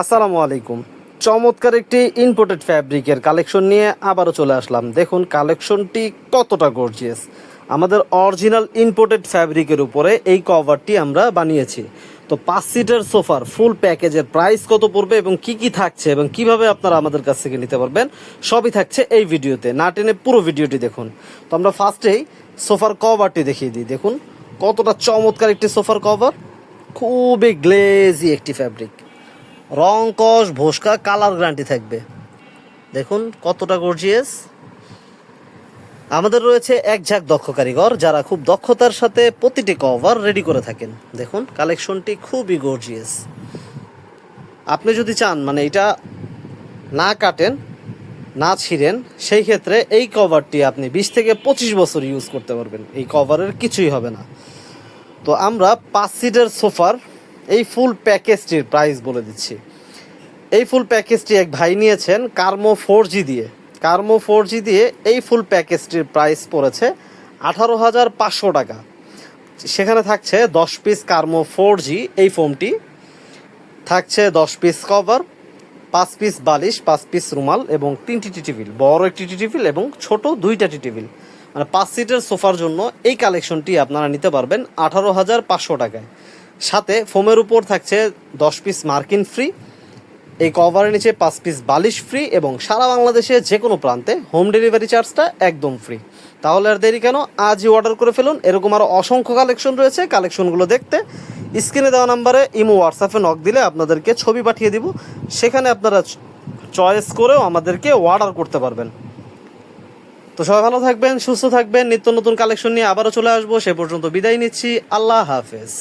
আসসালামু আলাইকুম। চমৎকার একটি ইম্পোর্টেড ফ্যাব্রিকের কালেকশন নিয়ে আবারও চলে আসলাম। দেখুন কালেকশনটি কতটা গর্জিয়াস। আমাদের অরিজিনাল ইম্পোর্টেড ফ্যাব্রিকের উপরে এই কভারটি আমরা বানিয়েছি। তো 5 সিটার সোফার ফুল প্যাকেজের প্রাইস কত পড়বে এবং কি কি থাকছে এবং কিভাবে আপনারা আমাদের কাছ থেকে নিতে পারবেন সবই থাকছে এই ভিডিওতে। না টেনে পুরো ভিডিওটি দেখুন। তো আমরা ফার্স্টেই সোফার কভারটি দেখিয়ে দিই। দেখুন কতটা চমৎকার একটি সোফার কভার, খুবই গ্লেজি একটি ফ্যাব্রিক, রং কস ভোসকা কালার গ্যারান্টি থাকবে। দেখুন কতটা গর্জিয়াস। আমাদের রয়েছে এক ঝাঁক দক্ষ কারিগর যারা খুব দক্ষতার সাথে প্রতিটি কভার রেডি করে থাকেন। দেখুন কালেকশনটি খুবই গর্জিয়াস। আপনি যদি চান মানে এটা না কাটেন না ছিঁড়েন, সেই ক্ষেত্রে এই কভারটি আপনি 20 থেকে 25 বছর ইউজ করতে পারবেন, এই কভারের কিছুই হবে না। তো আমরা 5 সিটার সোফার এই ফুল প্যাকেজটির প্রাইস বলে দিচ্ছি। এই ফুল প্যাকেজটি এক ভাই নিয়েছেন কার্মো 4G দিয়ে। কার্মো 4G দিয়ে এই ফুল প্যাকেজটির প্রাইস পড়েছে 18,500 টাকা। সেখানে থাকছে 10 পিস কার্মো 4G এই ফোমটি, থাকছে 10 পিস কভার, 5 পিস বালিশ, 5 পিস রুমাল এবং 3টি টি টেবিল, বড় একটি টি টেবিল এবং ছোট 2টা টি টেবিল। মানে 5 সিটের সোফার জন্য এই কালেকশনটি আপনারা নিতে পারবেন 18,500 টাকায়। সাথে ফোমের উপর থাকছে 10 পিস মার্কিন ফ্রি, এই কভারের নিচে 5 পিস বালিশ ফ্রি এবং সারা বাংলাদেশে যে কোনো প্রান্তে হোম ডেলিভারি চার্জটা একদম ফ্রি। তাহলে আর দেরি কেন, আজই অর্ডার করে ফেলুন। এরকম আরও অসংখ্য কালেকশন রয়েছে। কালেকশনগুলো দেখতে স্ক্রিনে দেওয়া নাম্বারে ইমো হোয়াটসঅ্যাপে নক দিলে আপনাদেরকে ছবি পাঠিয়ে দিব, সেখানে আপনারা চয়েস করেও আমাদেরকে অর্ডার করতে পারবেন। তো সবাই ভালো থাকবেন, সুস্থ থাকবেন। নিত্য নতুন কালেকশন নিয়ে আবারও চলে আসবো। সে পর্যন্ত বিদায় নিচ্ছি। আল্লাহ হাফেজ।